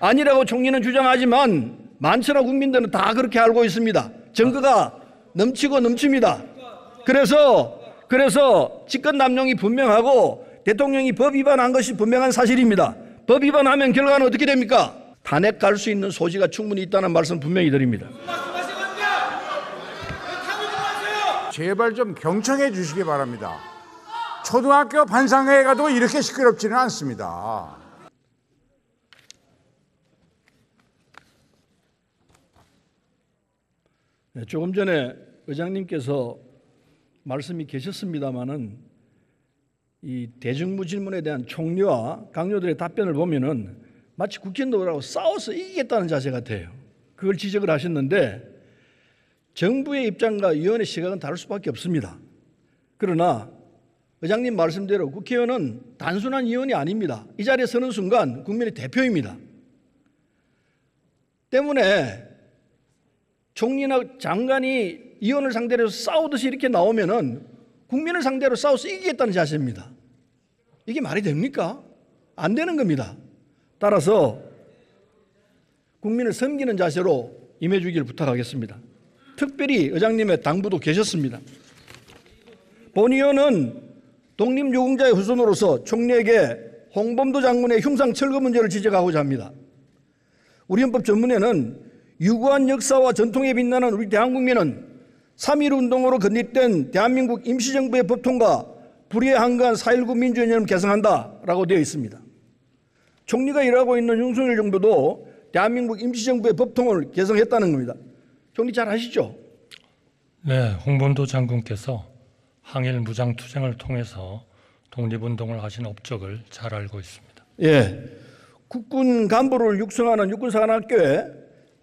아니라고 총리는 주장하지만 만천하 국민들은 다 그렇게 알고 있습니다. 증거가 넘치고 넘칩니다. 그래서 직권 남용이 분명하고 대통령이 법 위반한 것이 분명한 사실입니다. 법 위반하면 결과는 어떻게 됩니까? 탄핵 갈 수 있는 소지가 충분히 있다는 말씀 분명히 드립니다. 제발 좀 경청해 주시기 바랍니다. 초등학교 반상회에 가도 이렇게 시끄럽지는 않습니다. 네, 조금 전에 의장님께서 말씀이 계셨습니다마는 이 대정부 질문에 대한 총리와 강요들의 답변을 보면은 마치 국회의원들하고 싸워서 이기겠다는 자세 같아요. 그걸 지적을 하셨는데 정부의 입장과 위원의 시각은 다를 수밖에 없습니다. 그러나 의장님 말씀대로 국회의원은 단순한 위원이 아닙니다. 이 자리에 서는 순간 국민의 대표입니다. 때문에 총리나 장관이 의원을 상대로 싸우듯이 이렇게 나오면은 국민을 상대로 싸워서 이기겠다는 자세입니다. 이게 말이 됩니까? 안 되는 겁니다. 따라서 국민을 섬기는 자세로 임해주기를 부탁하겠습니다. 특별히 의장님의 당부도 계셨습니다. 본 의원은 독립유공자의 후손으로서 총리에게 홍범도 장군의 흉상 철거 문제를 지적하고자 합니다. 우리 헌법 전문에는 유구한 역사와 전통에 빛나는 우리 대한국민은 3.1운동으로 건립된 대한민국 임시정부의 법통과 불의에 한가한 4.19 민주연합을 개성한다라고 되어 있습니다. 총리가 일하고 있는 윤석열 정부도 대한민국 임시정부의 법통을 개성했다는 겁니다. 총리 잘 아시죠? 네, 홍범도 장군께서 항일 무장투쟁을 통해서 독립운동을 하신 업적을 잘 알고 있습니다. 예, 국군 간부를 육성하는 육군사관학교에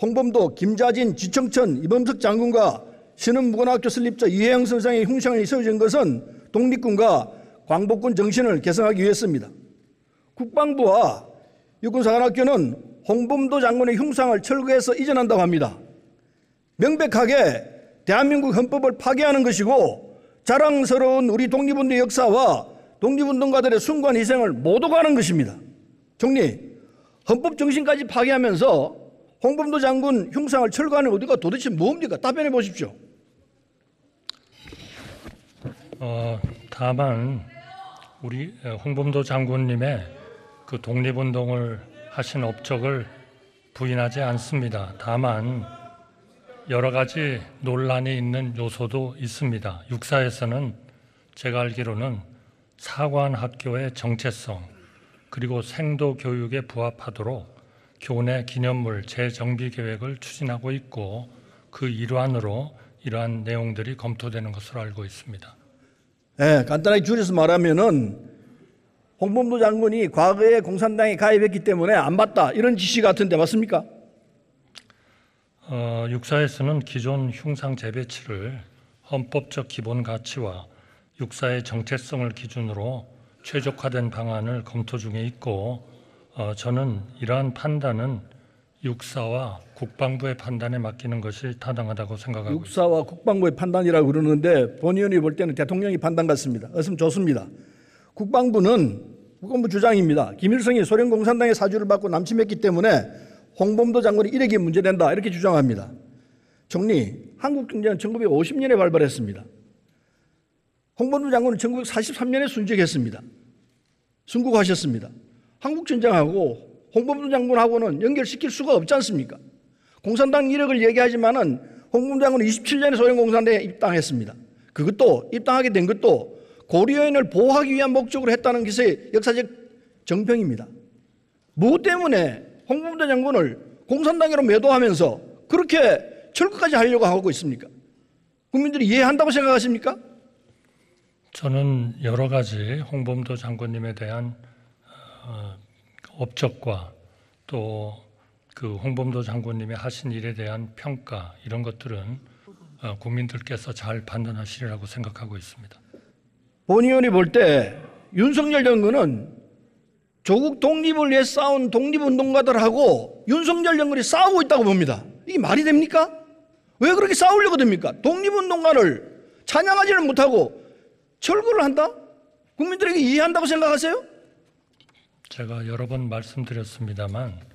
홍범도, 김자진, 지청천, 이범석 장군과 신흥무관학교 설립자 이혜영 선생의 흉상이 세워진 것은 독립군과 광복군 정신을 개성하기 위해서입니다. 국방부와 육군사관학교는 홍범도 장군의 흉상을 철거해서 이전한다고 합니다. 명백하게 대한민국 헌법을 파괴하는 것이고 자랑스러운 우리 독립운동 역사와 독립운동가들의 숭고한 희생을 못 오가는 것입니다. 총리, 헌법 정신까지 파괴하면서 홍범도 장군 흉상을 철거하는 어디가 도대체 뭡니까? 답변해 보십시오. 다만 우리 홍범도 장군님의 그 독립운동을 하신 업적을 부인하지 않습니다. 다만 여러 가지 논란이 있는 요소도 있습니다. 육사에서는 제가 알기로는 사관학교의 정체성 그리고 생도 교육에 부합하도록 교내 기념물 재정비 계획을 추진하고 있고 그 일환으로 이러한 내용들이 검토되는 것으로 알고 있습니다. 네, 간단하게 줄여서 말하면은 홍범도 장군이 과거에 공산당에 가입했기 때문에 안 받다 이런 지시 같은데 맞습니까? 육사에서는 기존 흉상 재배치를 헌법적 기본 가치와 육사의 정체성을 기준으로 최적화된 방안을 검토 중에 있고 저는 이러한 판단은 육사와 국방부의 판단에 맡기는 것이 타당하다고 생각하고 있습니다. 육사와 국방부의 판단이라고 그러는데 본 의원이 볼 때는 대통령이 판단 같습니다. 어슴 좋습니다. 국방부는 국방부 주장입니다. 김일성이 소련 공산당의 사주를 받고 남침했기 때문에 홍범도 장군이 이력이 문제된다 이렇게 주장합니다. 총리, 한국경제는 1950년에 발발했습니다. 홍범도 장군은 1943년에 순직했습니다. 순국하셨습니다. 한국전쟁하고 홍범도 장군하고는 연결시킬 수가 없지 않습니까? 공산당 이력을 얘기하지만은 홍범도 장군은 27년에 소련 공산당에 입당했습니다. 그것도 입당하게 된 것도 고려인을 보호하기 위한 목적으로 했다는 것의 역사적 정평입니다. 무엇 때문에 홍범도 장군을 공산당으로 매도하면서 그렇게 철거까지 하려고 하고 있습니까? 국민들이 이해한다고 생각하십니까? 저는 여러 가지 홍범도 장군님에 대한 업적과 또 그 홍범도 장군님이 하신 일에 대한 평가 이런 것들은 국민들께서 잘 판단하시리라고 생각하고 있습니다. 본 의원이 볼 때 윤석열 정부는 조국 독립을 위해 싸운 독립운동가들하고 윤석열 정권이 싸우고 있다고 봅니다. 이게 말이 됩니까? 왜 그렇게 싸우려고 됩니까? 독립운동가를 찬양하지를 못하고 철거를 한다? 국민들에게 이해한다고 생각하세요? 제가 여러 번 말씀드렸습니다만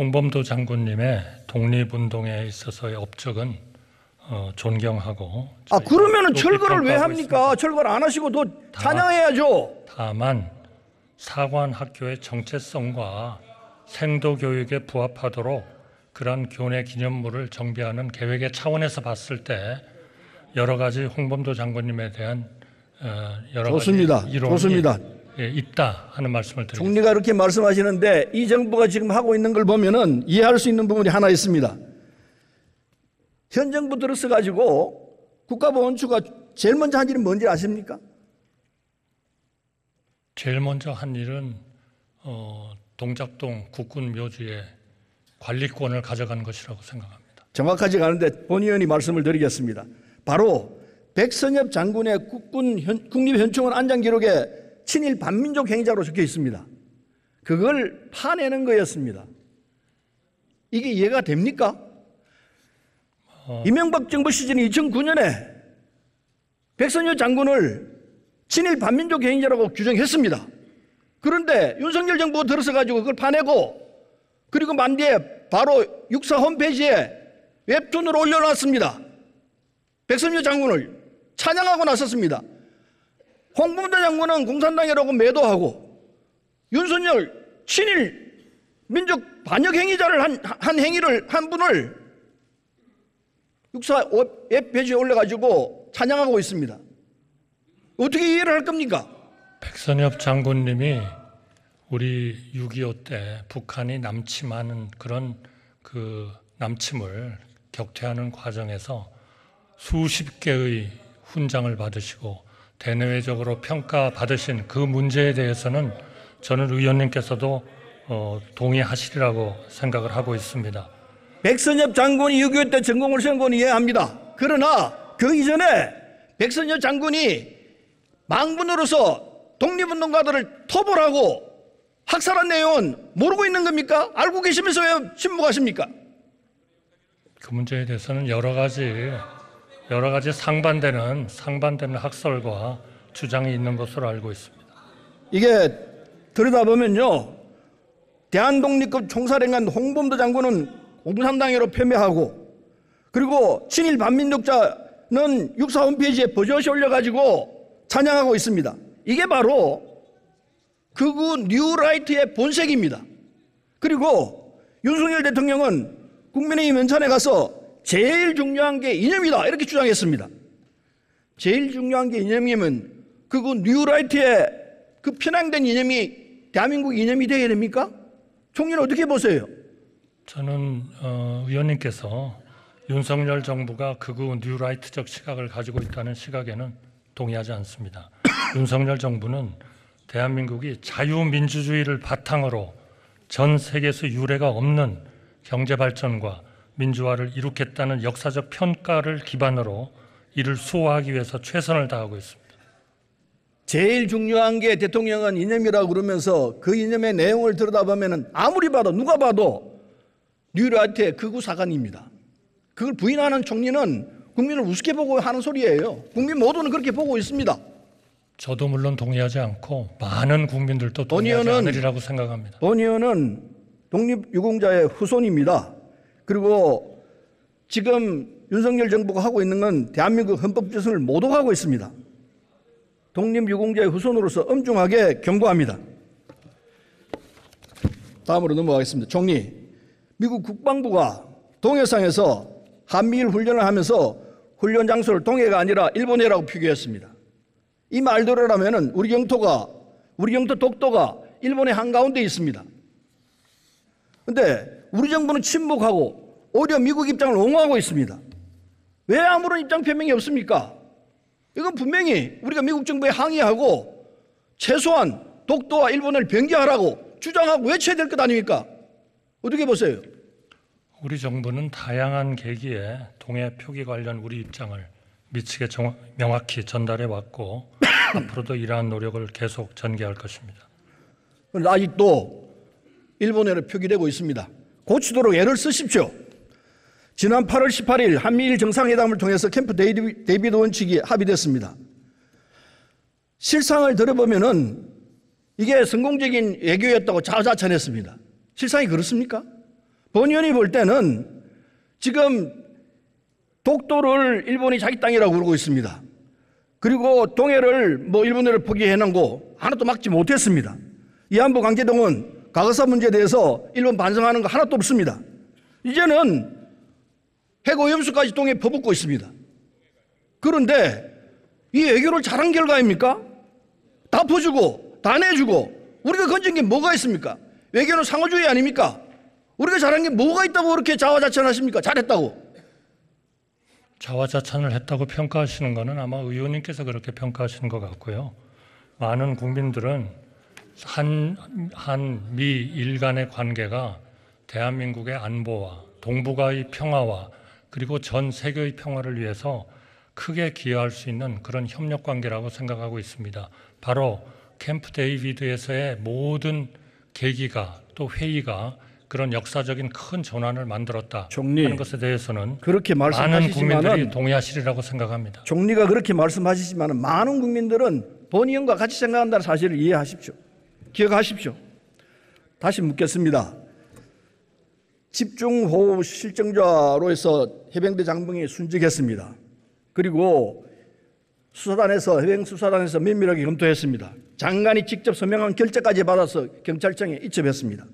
홍범도 장군님의 독립운동에 있어서의 업적은 존경하고 그러면은 높이 철거를 왜 평가하고 합니까? 있습니다. 철거를 안 하시고 더 찬양해야죠. 다만 사관학교의 정체성과 생도 교육에 부합하도록 그러한 교내 기념물을 정비하는 계획의 차원에서 봤을 때 여러 가지 홍범도 장군님에 대한 여러 좋습니다. 가지 이론이 좋습니다. 있다 하는 말씀을 드립니다. 총리가 그렇게 말씀하시는데 이 정부가 지금 하고 있는 걸 보면은 이해할 수 있는 부분이 하나 있습니다. 현 정부 들어서 가지고 국가보훈처가 제일 먼저 한 일이 뭔지 아십니까? 제일 먼저 한 일은 동작동 국군 묘지의 관리권을 가져간 것이라고 생각합니다. 정확하지가 않은데 본 의원이 말씀을 드리겠습니다. 바로 백선엽 장군의 국립현충원 안장 기록에 친일 반민족 행위자로 적혀 있습니다. 그걸 파내는 거였습니다. 이게 이해가 됩니까? 이명박 정부 시즌 2009년에 백선엽 장군을 친일 반민족 행위자라고 규정했습니다. 그런데 윤석열 정부가 들어서 가지고 그걸 파내고 그리고 만 뒤에 바로 육사 홈페이지에 웹툰으로 올려놨습니다. 백선엽 장군을 찬양하고 나섰습니다. 홍범도 장군은 공산당이라고 매도하고 윤석열 친일 민족 반역 행위자를 한 행위를 한 분을 육사 웹페이지에 올려가지고 찬양하고 있습니다. 어떻게 이해를 할 겁니까? 백선엽 장군님이 우리 6.25 때 북한이 남침하는 그런 그 남침을 격퇴하는 과정에서 수십 개의 훈장을 받으시고 대내외적으로 평가받으신 그 문제에 대해서는 저는 의원님께서도 동의하시리라고 생각을 하고 있습니다. 백선엽 장군이 6.25 때 전공을 세운 건 이해합니다. 그러나 그 이전에 백선엽 장군이 망분으로서 독립운동가들을 토벌하고 학살한 내용은 모르고 있는 겁니까? 알고 계시면서 왜 침묵하십니까? 그 문제에 대해서는 여러 가지 상반되는 학설과 주장이 있는 것으로 알고 있습니다. 이게 들여다보면요, 대한독립급 총사령관 홍범도 장군은 공산당으로 폄훼하고 그리고 친일 반민족자는 육사 홈페이지에 버젓이 올려가지고 찬양하고 있습니다. 이게 바로 극우 뉴라이트의 본색입니다. 그리고 윤석열 대통령은 국민의힘 연찬에 가서 제일 중요한 게 이념이다 이렇게 주장했습니다. 제일 중요한 게 이념이면 극우 뉴라이트의 그 편향된 이념이 대한민국 이념이 되어야 됩니까? 총리는 어떻게 보세요? 저는 의원님께서 윤석열 정부가 극우 뉴라이트적 시각을 가지고 있다는 시각에는 동의하지 않습니다. 윤석열 정부는 대한민국이 자유민주주의를 바탕으로 전 세계에서 유례가 없는 경제발전과 민주화를 이룩했다는 역사적 평가를 기반으로 이를 수호하기 위해서 최선을 다하고 있습니다. 제일 중요한 게 대통령은 이념이라고 그러면서 그 이념의 내용을 들여다보면 아무리 봐도 누가 봐도 뉴라이트의 극우 사관입니다. 그걸 부인하는 총리는 국민을 우습게 보고 하는 소리예요. 국민 모두는 그렇게 보고 있습니다. 저도 물론 동의하지 않고 많은 국민들도 동의하지 않으리라고 생각합니다. 본 의원은 독립유공자의 후손입니다. 그리고 지금 윤석열 정부가 하고 있는 건 대한민국 헌법 개선을 모독하고 있습니다. 독립유공자의 후손으로서 엄중하게 경고합니다. 다음으로 넘어가겠습니다. 총리, 미국 국방부가 동해상에서 한미일 훈련을 하면서 훈련 장소를 동해가 아니라 일본해라고 표기했습니다. 이 말대로라면 우리 영토 독도가 일본의 한가운데 있습니다. 그런데 우리 정부는 침묵하고 오히려 미국 입장을 옹호하고 있습니다. 왜 아무런 입장 표명이 없습니까? 이건 분명히 우리가 미국 정부에 항의하고 최소한 독도와 일본을 변경하라고 주장하고 외쳐야 될 것 아닙니까? 어떻게 보세요? 우리 정부는 다양한 계기에 동해 표기 관련 우리 입장을 미치게 명확히 전달해 왔고 앞으로도 이러한 노력을 계속 전개할 것입니다. 그런데 아직도 일본어로 표기되고 있습니다. 고치도록 애를 쓰십시오. 지난 8월 18일 한미일 정상회담을 통해서 캠프 데이비드 원칙이 합의됐습니다. 실상을 들어보면은 이게 성공적인 외교였다고 자화자찬했습니다. 실상이 그렇습니까? 본 의원이 볼 때는 지금 독도를 일본이 자기 땅이라고 그러고 있습니다. 그리고 동해를 일본으로 포기해놓고 하나도 막지 못했습니다. 위안부 강제동원 과거사 문제에 대해서 일본 반성하는 거 하나도 없습니다. 이제는 핵오염수까지 동해에 퍼붓고 있습니다. 그런데 이 외교를 잘한 결과입니까? 다 퍼주고 다 내주고 우리가 건진 게 뭐가 있습니까? 외교는 상호주의 아닙니까? 우리가 잘한 게 뭐가 있다고 그렇게 자화자찬하십니까? 잘했다고. 자화자찬을 했다고 평가하시는 것은 아마 의원님께서 그렇게 평가하시는 것 같고요. 많은 국민들은 한미 일 간의 관계가 대한민국의 안보와 동북아의 평화와 그리고 전 세계의 평화를 위해서 크게 기여할 수 있는 그런 협력 관계라고 생각하고 있습니다. 바로 캠프 데이비드에서의 모든 계기가 또 회의가 그런 역사적인 큰 전환을 만들었다 하는 것에 대해서는 그렇게 많은 국민들이 동의하시리라고 생각합니다. 총리가 그렇게 말씀하시지만 많은 국민들은 본 의원과 같이 생각한다는 사실을 이해하십시오. 기억하십시오. 다시 묻겠습니다. 집중호우 실정자로 해서 해병대 장병이 순직했습니다. 그리고 해병수사단에서 면밀하게 검토했습니다. 장관이 직접 서명한 결재까지 받아서 경찰청에 이첩했습니다.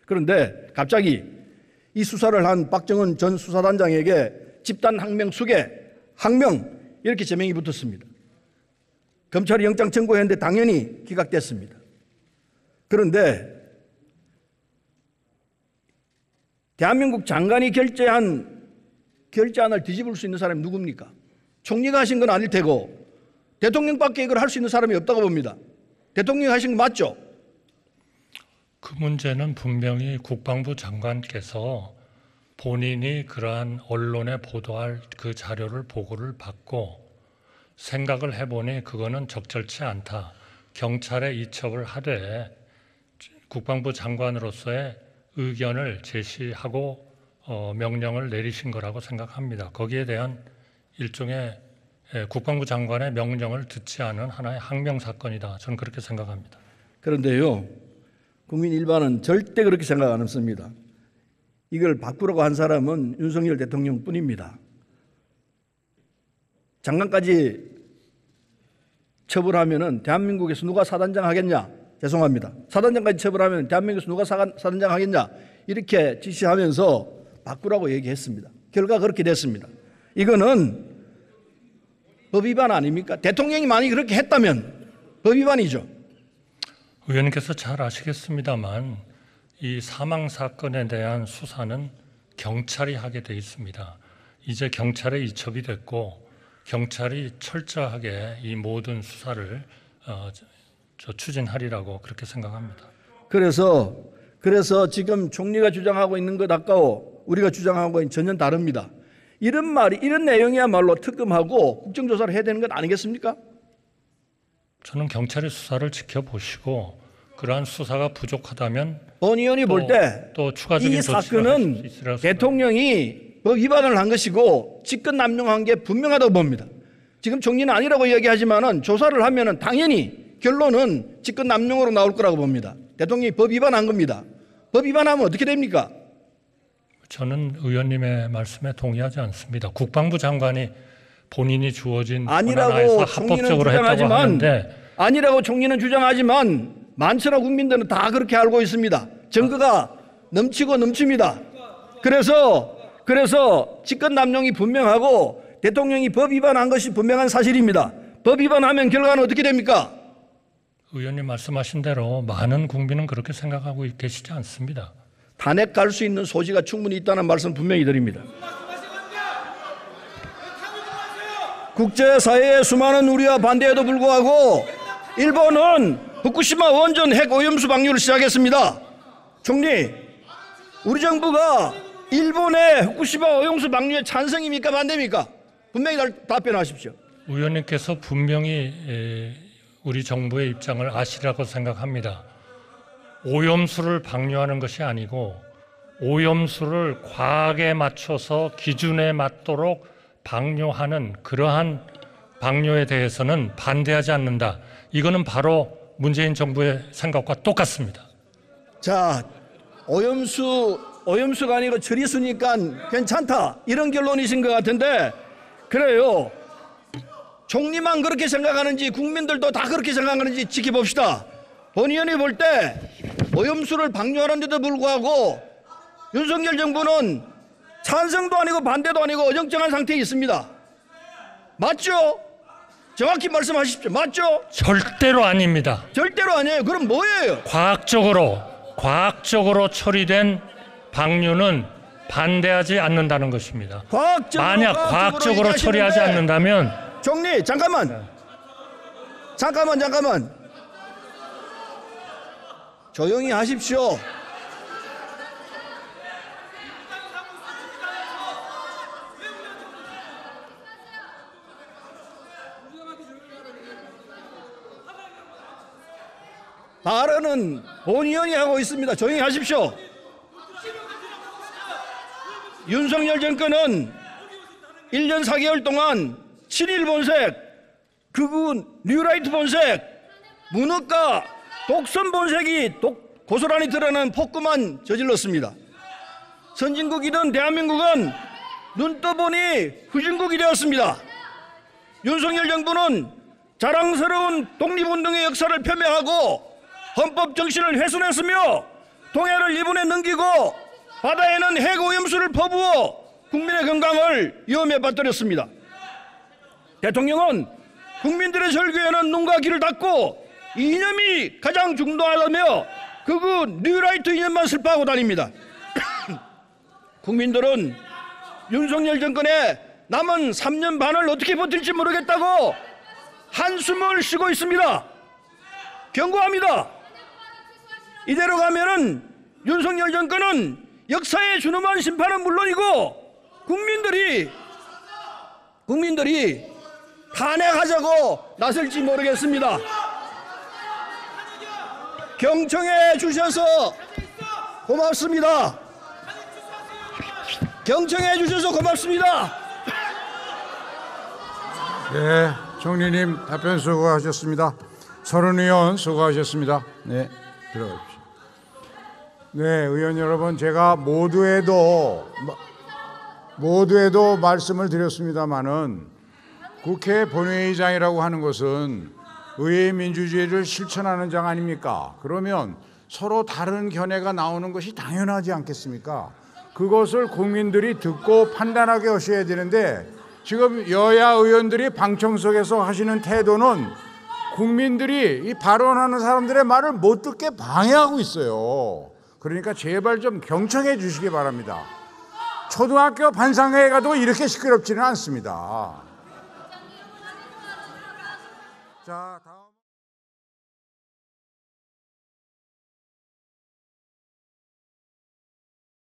그런데 갑자기 이 수사를 한 박정은 전 수사단장에게 집단 항명 수계, 항명 이렇게 제명이 붙었습니다. 검찰이 영장 청구했는데 당연히 기각됐습니다. 그런데 대한민국 장관이 결재안을 뒤집을 수 있는 사람이 누굽니까? 총리가 하신 건 아닐 테고 대통령밖에 이걸 할 수 있는 사람이 없다고 봅니다. 대통령이 하신 거 맞죠? 그 문제는 분명히 국방부 장관께서 본인이 그러한 언론에 보도할 그 자료를 보고를 받고 생각을 해보니 그거는 적절치 않다. 경찰에 이첩을 하되 국방부 장관으로서의 의견을 제시하고 명령을 내리신 거라고 생각합니다. 거기에 대한 일종의 국방부 장관의 명령을 듣지 않은 하나의 항명 사건이다. 저는 그렇게 생각합니다. 그런데요, 국민 일반은 절대 그렇게 생각 안 했습니다. 이걸 바꾸라고 한 사람은 윤석열 대통령뿐입니다. 장관까지 처벌하면은 대한민국에서 누가 사단장 하겠냐? 죄송합니다. 사단장까지 처벌하면 대한민국에서 누가 사단장 하겠냐? 이렇게 지시하면서 바꾸라고 얘기했습니다. 결과 그렇게 됐습니다. 이거는 법 위반 아닙니까? 대통령이 만약 그렇게 했다면 법 위반이죠. 의원님께서 잘 아시겠습니다만 이 사망 사건에 대한 수사는 경찰이 하게 돼 있습니다. 이제 경찰에 이첩이 됐고 경찰이 철저하게 이 모든 수사를 추진하리라고 그렇게 생각합니다. 그래서 지금 총리가 주장하고 있는 것 아까워 우리가 주장하고 있는 전혀 다릅니다. 이런 내용이야말로 특검하고 국정조사를 해야 되는 것 아니겠습니까? 저는 경찰의 수사를 지켜보시고 그러한 수사가 부족하다면 본 의원이 볼 때 또 추가적인 이 사건은 대통령이 법 위반을 한 것이고 직권남용한 게 분명하다고 봅니다. 지금 총리는 아니라고 이야기하지만은 조사를 하면은 당연히 결론은 직권남용으로 나올 거라고 봅니다. 대통령이 법 위반한 겁니다. 법 위반하면 어떻게 됩니까? 저는 의원님의 말씀에 동의하지 않습니다. 국방부 장관이 본인이 주어진 아니라고 합법적으로 했다고 하는데 아니라고 총리는 주장하지만 많지나 국민들은 다 그렇게 알고 있습니다. 증거가 넘치고 넘칩니다. 그래서 직권남용이 분명하고 대통령이 법 위반한 것이 분명한 사실입니다. 법 위반하면 결과는 어떻게 됩니까? 의원님 말씀하신 대로 많은 국민은 그렇게 생각하고 계시지 않습니다. 탄핵 갈 수 있는 소지가 충분히 있다는 말씀 분명히 드립니다. 국제사회의 수많은 우려와 반대에도 불구하고 일본은 후쿠시마 원전 핵 오염수 방류를 시작했습니다. 총리, 우리 정부가 일본의 후쿠시마 오염수 방류에 찬성입니까 반대입니까? 분명히 답변하십시오. 의원님께서 분명히 우리 정부의 입장을 아시라고 생각합니다. 오염수를 방류하는 것이 아니고 오염수를 과학에 맞춰서 기준에 맞도록 방류하는 그러한 방류에 대해서는 반대하지 않는다. 이거는 바로 문재인 정부의 생각과 똑같습니다. 자, 오염수 오염수가 아니고 처리수니까 괜찮다 이런 결론이신 것 같은데, 그래요. 총리만 그렇게 생각하는지 국민들도 다 그렇게 생각하는지 지켜봅시다. 본 의원이 볼 때 오염수를 방류하는데도 불구하고 윤석열 정부는 찬성도 아니고 반대도 아니고 어정쩡한 상태에 있습니다. 맞죠? 정확히 말씀하십시오. 맞죠? 절대로 아닙니다. 절대로 아니에요. 그럼 뭐예요? 과학적으로 처리된 방류는 반대하지 않는다는 것입니다. 만약 과학적으로 처리하지 않는다면, 총리 잠깐만 조용히 하십시오. 발언은 본 의원이 하고 있습니다. 조용히 하십시오. 윤석열 정권은 1년 4개월 동안 친일 본색, 극우 뉴라이트 본색, 문학과 독선 본색이 고스란히 드러나는 폭구만 저질렀습니다. 선진국이든 대한민국은 눈 떠보니 후진국이 되었습니다. 윤석열 정부는 자랑스러운 독립운동의 역사를 폄훼하고 헌법 정신을 훼손했으며 동해를 일본에 넘기고 바다에는 핵오염수를 퍼부어 국민의 건강을 위험에 빠뜨렸습니다. 대통령은 국민들의 절규에는 눈과 귀를 닫고 이념이 가장 중도하다며 극우 뉴라이트 이념만 슬퍼하고 다닙니다. 국민들은 윤석열 정권의 남은 3년 반을 어떻게 버틸지 모르겠다고 한숨을 쉬고 있습니다. 경고합니다. 이대로 가면은 윤석열 정권은 역사에 준엄한 심판은 물론이고 국민들이 탄핵하자고 나설지 모르겠습니다. 경청해 주셔서 고맙습니다. 경청해 주셔서 고맙습니다. 네, 총리님 답변 수고하셨습니다. 서른 의원 수고하셨습니다. 네, 들어가십시오. 네, 의원 여러분, 제가 모두에도 말씀을 드렸습니다마는 국회 본회의장이라고 하는 것은 의회 민주주의를 실천하는 장 아닙니까? 그러면 서로 다른 견해가 나오는 것이 당연하지 않겠습니까? 그것을 국민들이 듣고 판단하게 하셔야 되는데, 지금 여야 의원들이 방청석에서 하시는 태도는 국민들이 이 발언하는 사람들의 말을 못 듣게 방해하고 있어요. 그러니까 제발 좀 경청해 주시기 바랍니다. 초등학교 반상회에 가도 이렇게 시끄럽지는 않습니다. 자, 다음.